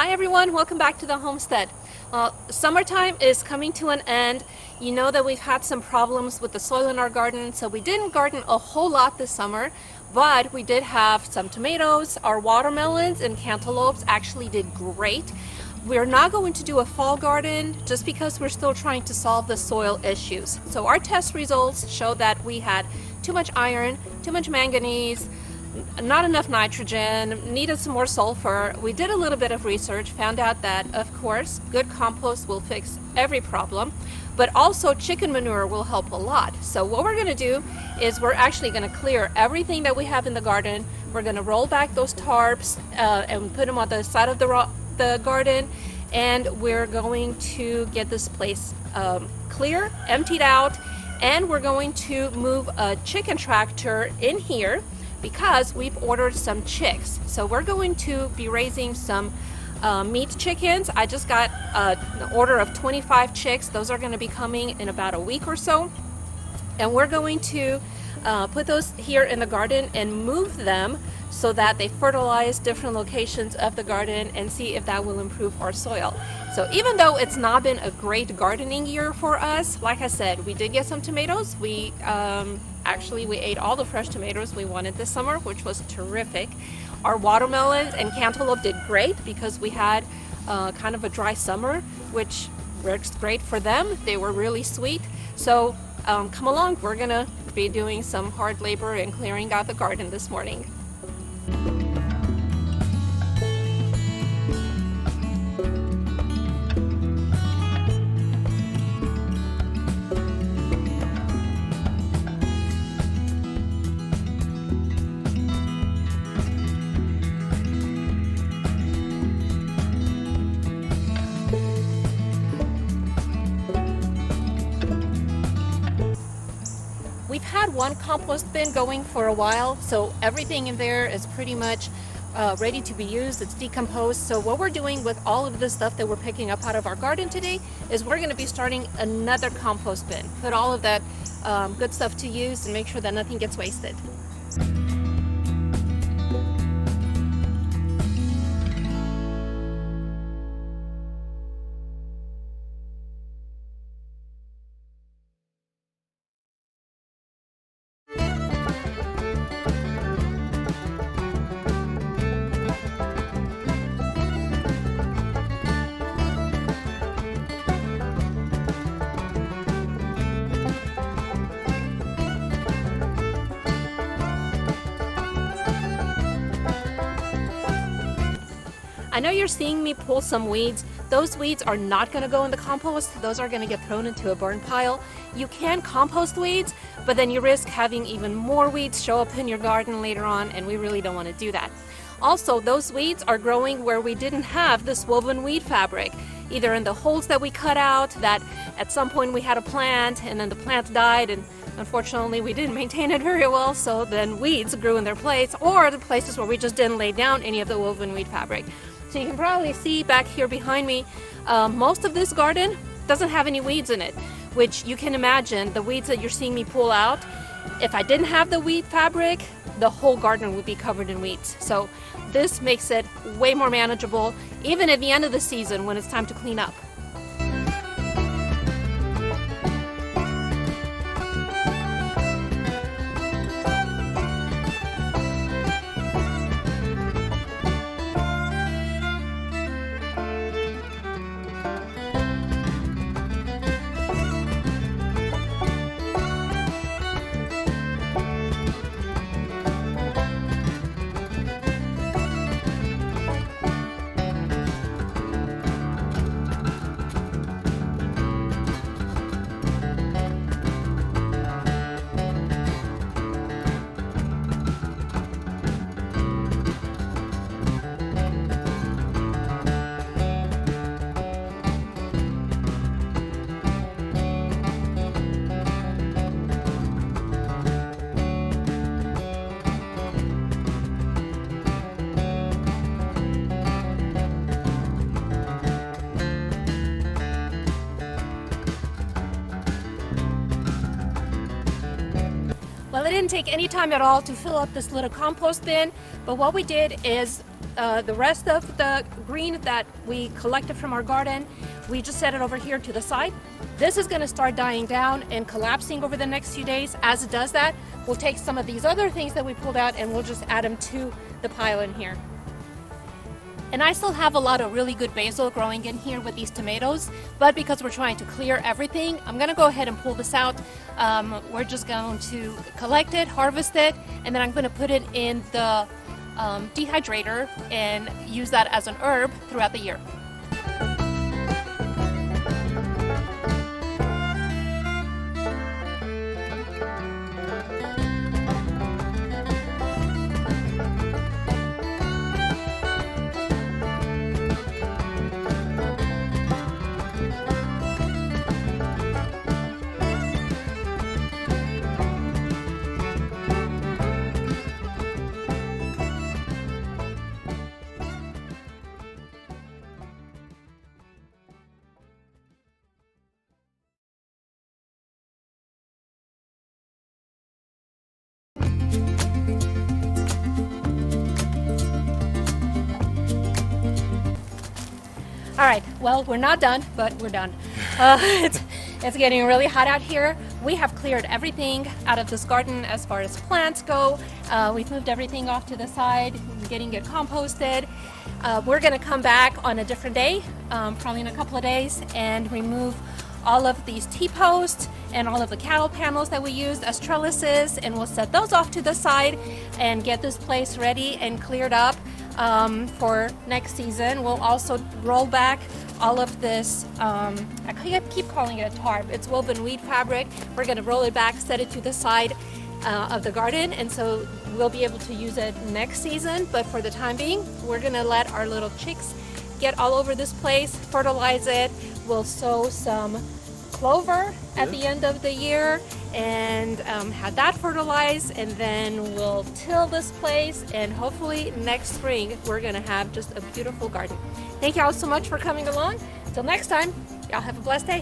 Hi everyone, welcome back to the homestead. Summertime is coming to an end. You know that we've had some problems with the soil in our garden, so we didn't garden a whole lot this summer, but we did have some tomatoes. Our watermelons and cantaloupes actually did great. We're not going to do a fall garden just because we're still trying to solve the soil issues. So our test results show that we had too much iron, too much manganese, not enough nitrogen, needed some more sulfur. We did a little bit of research, found out that, of course, good compost will fix every problem, but also chicken manure will help a lot. So what we're gonna do is we're actually gonna clear everything that we have in the garden. We're gonna roll back those tarps and put them on the side of the garden, and we're going to get this place clear, emptied out, and we're going to move a chicken tractor in here because we've ordered some chicks. So we're going to be raising some meat chickens. I just got an order of 25 chicks. Those are gonna be coming in about a week or so. And we're going to put those here in the garden and move them so that they fertilize different locations of the garden and see if that will improve our soil. So even though it's not been a great gardening year for us, like I said, we did get some tomatoes. Actually, we ate all the fresh tomatoes we wanted this summer, which was terrific. Our watermelons and cantaloupe did great because we had kind of a dry summer, which works great for them. They were really sweet. So come along, we're gonna be doing some hard labor and clearing out the garden this morning. We've had one compost bin going for a while, so everything in there is pretty much ready to be used. It's decomposed. So what we're doing with all of the stuff that we're picking up out of our garden today is we're going to be starting another compost bin. Put all of that good stuff to use and make sure that nothing gets wasted. I know you're seeing me pull some weeds. Those weeds are not going to go in the compost. Those are going to get thrown into a burn pile. You can compost weeds, but then you risk having even more weeds show up in your garden later on, and we really don't want to do that. Also, those weeds are growing where we didn't have this woven weed fabric, either in the holes that we cut out, that at some point we had a plant and then the plant died, and unfortunately we didn't maintain it very well, so then weeds grew in their place, or the places where we just didn't lay down any of the woven weed fabric. So you can probably see back here behind me, most of this garden doesn't have any weeds in it, which you can imagine the weeds that you're seeing me pull out. If I didn't have the weed fabric, the whole garden would be covered in weeds. So this makes it way more manageable, even at the end of the season when it's time to clean up. Well, it didn't take any time at all to fill up this little compost bin, but what we did is the rest of the green that we collected from our garden, we just set it over here to the side. This is going to start dying down and collapsing over the next few days. As it does that, we'll take some of these other things that we pulled out and we'll just add them to the pile in here. And I still have a lot of really good basil growing in here with these tomatoes, but because we're trying to clear everything, I'm gonna go ahead and pull this out. We're just going to collect it, harvest it, and then I'm gonna put it in the dehydrator and use that as an herb throughout the year. All right, well, we're not done, but we're done. It's getting really hot out here. We have cleared everything out of this garden as far as plants go. We've moved everything off to the side, getting it composted. We're gonna come back on a different day, probably in a couple of days, and remove all of these T-posts and all of the cattle panels that we used as trellises, and we'll set those off to the side and get this place ready and cleared up for next season. We'll also roll back all of this, I keep calling it a tarp. It's woven weed fabric. We're gonna roll it back, set it to the side of the garden, and so we'll be able to use it next season. But for the time being, we're gonna let our little chicks get all over this place, fertilize it. We'll sow some clover at the end of the year and have that fertilized, and then we'll till this place, and hopefully next spring we're gonna have just a beautiful garden. Thank you all so much for coming along. Till next time, y'all have a blessed day.